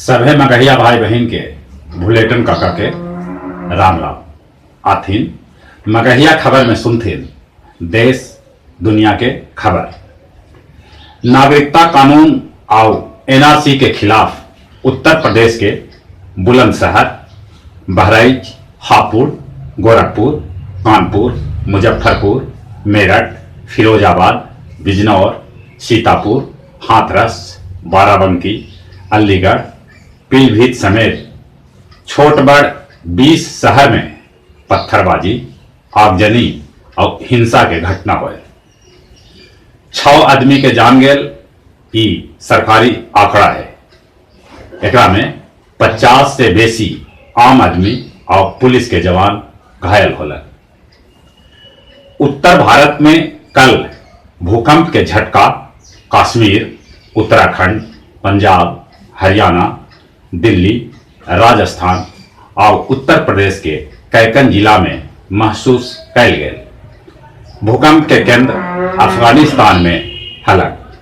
सभे मगहिया भाई बहन के भुलेटन काका के राम राम आथिन। मगहिया खबर में सुनथिन देश दुनिया के खबर। नागरिकता कानून और एनआरसी के खिलाफ उत्तर प्रदेश के बुलंदशहर, बहराइच, हापुड़, गोरखपुर, कानपुर, मुजफ्फरपुर, मेरठ, फिरोजाबाद, बिजनौर, सीतापुर, हाथरस, बाराबंकी, अलीगढ़, पीलीभीत समेत छोट बड़ 20 शहर में पत्थरबाजी, आगजनी और हिंसा के घटना हुए। 6 आदमी के जान गेल ई सरकारी आंकड़ा है। एकरा में 50 से बेसी आम आदमी और पुलिस के जवान घायल होलन। उत्तर भारत में कल भूकंप के झटका कश्मीर, उत्तराखंड, पंजाब, हरियाणा, दिल्ली, राजस्थान और उत्तर प्रदेश के कैकन जिला में महसूस कैल गए। भूकंप के केंद्र अफगानिस्तान में हलक।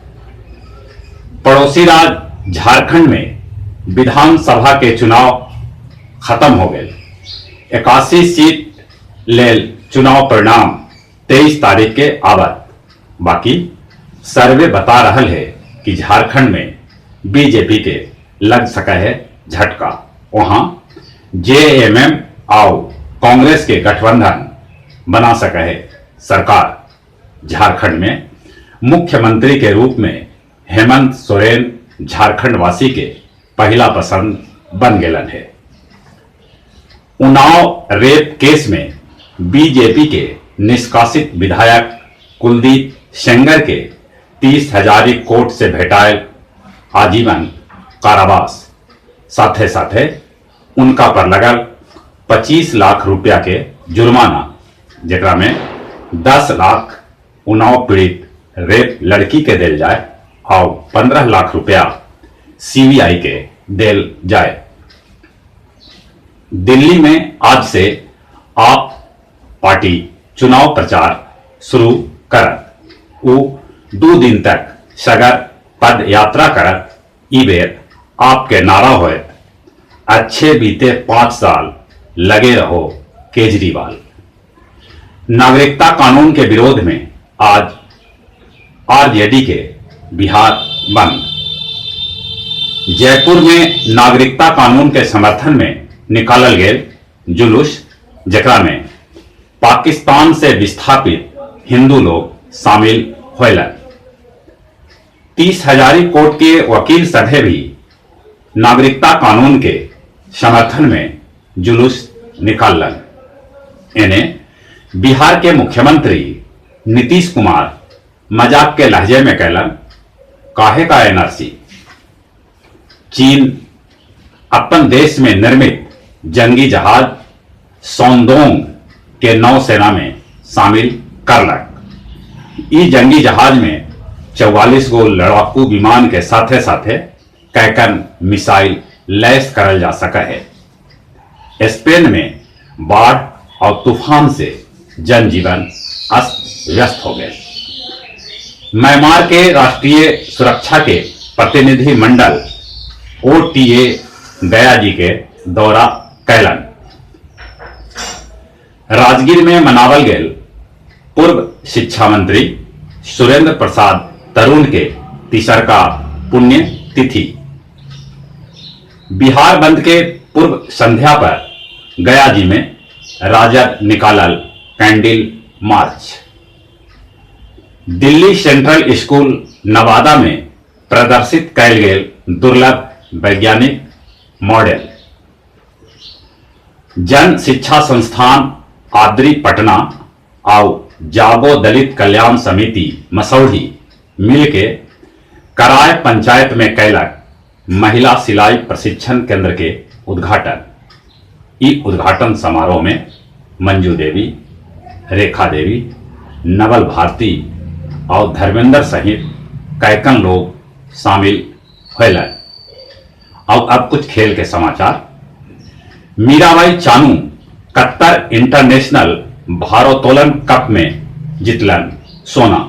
पड़ोसी राज्य झारखंड में विधानसभा के चुनाव खत्म हो गए। 81 सीट लेल चुनाव परिणाम 23 तारीख के आवत। बाकी सर्वे बता रहा है कि झारखंड में बीजेपी के लग सका है झटका। वहां जेएमएम और कांग्रेस के गठबंधन बना सका है सरकार। झारखंड में मुख्यमंत्री के रूप में हेमंत सोरेन झारखंड वासी के पहला पसंद बन गेलन है। उन्नाव रेप केस में बीजेपी के निष्कासित विधायक कुलदीप सेंगर के 30,000 कोर्ट से भेटायल आजीवन कारावास, साथे साथे उनका पर लगल 25 लाख रुपया के जुर्माना, जेकरा में 10 लाख उन्नाव पीड़ित रेप लड़की के देल जाए और 15 लाख रुपया सीबीआई के देल जाए। दिल्ली में आज से आप पार्टी चुनाव प्रचार शुरू करत। वो 2 दिन तक सगर पद यात्रा करत। ई बेर आपके नारा होए, अच्छे बीते 5 साल लगे रहो केजरीवाल। नागरिकता कानून के विरोध में आज आरजेडी के बिहार बंद। जयपुर में नागरिकता कानून के समर्थन में निकालल गेल जुलूस, जेकरा में पाकिस्तान से विस्थापित हिंदू लोग शामिल होलन। 30,000 कोर्ट के वकील सभे भी नागरिकता कानून के समर्थन में जुलूस निकालन। इन्हें बिहार के मुख्यमंत्री नीतीश कुमार मजाक के लहजे में कहलन, काहे का एनआरसी? चीन अपन देश में निर्मित जंगी जहाज सोंदोंग के नौसेना में शामिल करलक। इस जंगी जहाज में 44 गो लड़ाकू विमान के साथे साथे कैकन मिसाइल लैस करल जा सका है। स्पेन में बाढ़ और तूफान से जनजीवन अस्त व्यस्त हो गए। म्यांमार के राष्ट्रीय सुरक्षा के प्रतिनिधि मंडल ओटीए गया जी के दौरा कैलन। राजगीर में मनावल गेल पूर्व शिक्षा मंत्री सुरेंद्र प्रसाद तरुण के तीसरका पुण्य तिथि। बिहार बंद के पूर्व संध्या पर गया जी में राजद निकालल candle march. Delhi central school Nawada में प्रदर्शित कैल गेल दुर्लभ वैज्ञानिक मॉडल। जन शिक्षा संस्थान आद्री पटना और जागो दलित कल्याण समिति मसौढ़ी मिलके कराय पंचायत में कैलक महिला सिलाई प्रशिक्षण केंद्र के उद्घाटन। इस उद्घाटन समारोह में मंजू देवी, रेखा देवी, नवल भारती और धर्मेंद्र सहित कैकन लोग शामिल हुए। और अब कुछ खेल के समाचार। मीराबाई चानू कतर इंटरनेशनल भारोत्तोलन कप में जितलन सोना।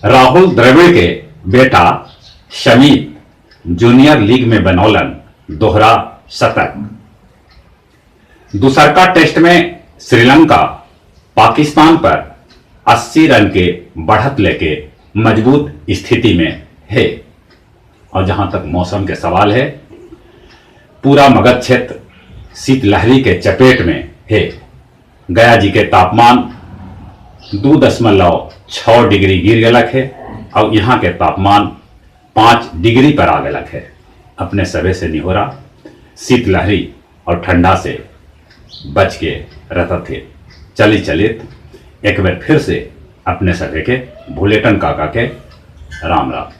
राहुल द्रविड़ के बेटा शमीत जूनियर लीग में बनौलन दोहरा शतक। दूसरका टेस्ट में श्रीलंका पाकिस्तान पर 80 रन के बढ़त लेके मजबूत स्थिति में है। और जहां तक मौसम के सवाल है, पूरा मगध क्षेत्र शीतलहरी के चपेट में है। गया जी के तापमान 2.6 डिग्री गिर गलक है और यहाँ के तापमान 5 डिग्री पर आ गलक है। अपने सभे से निहोरा शीतलहरी और ठंडा से बच के रहता थे। चलित एक बार फिर से अपने सभे के भूलेटन काका के राम राम।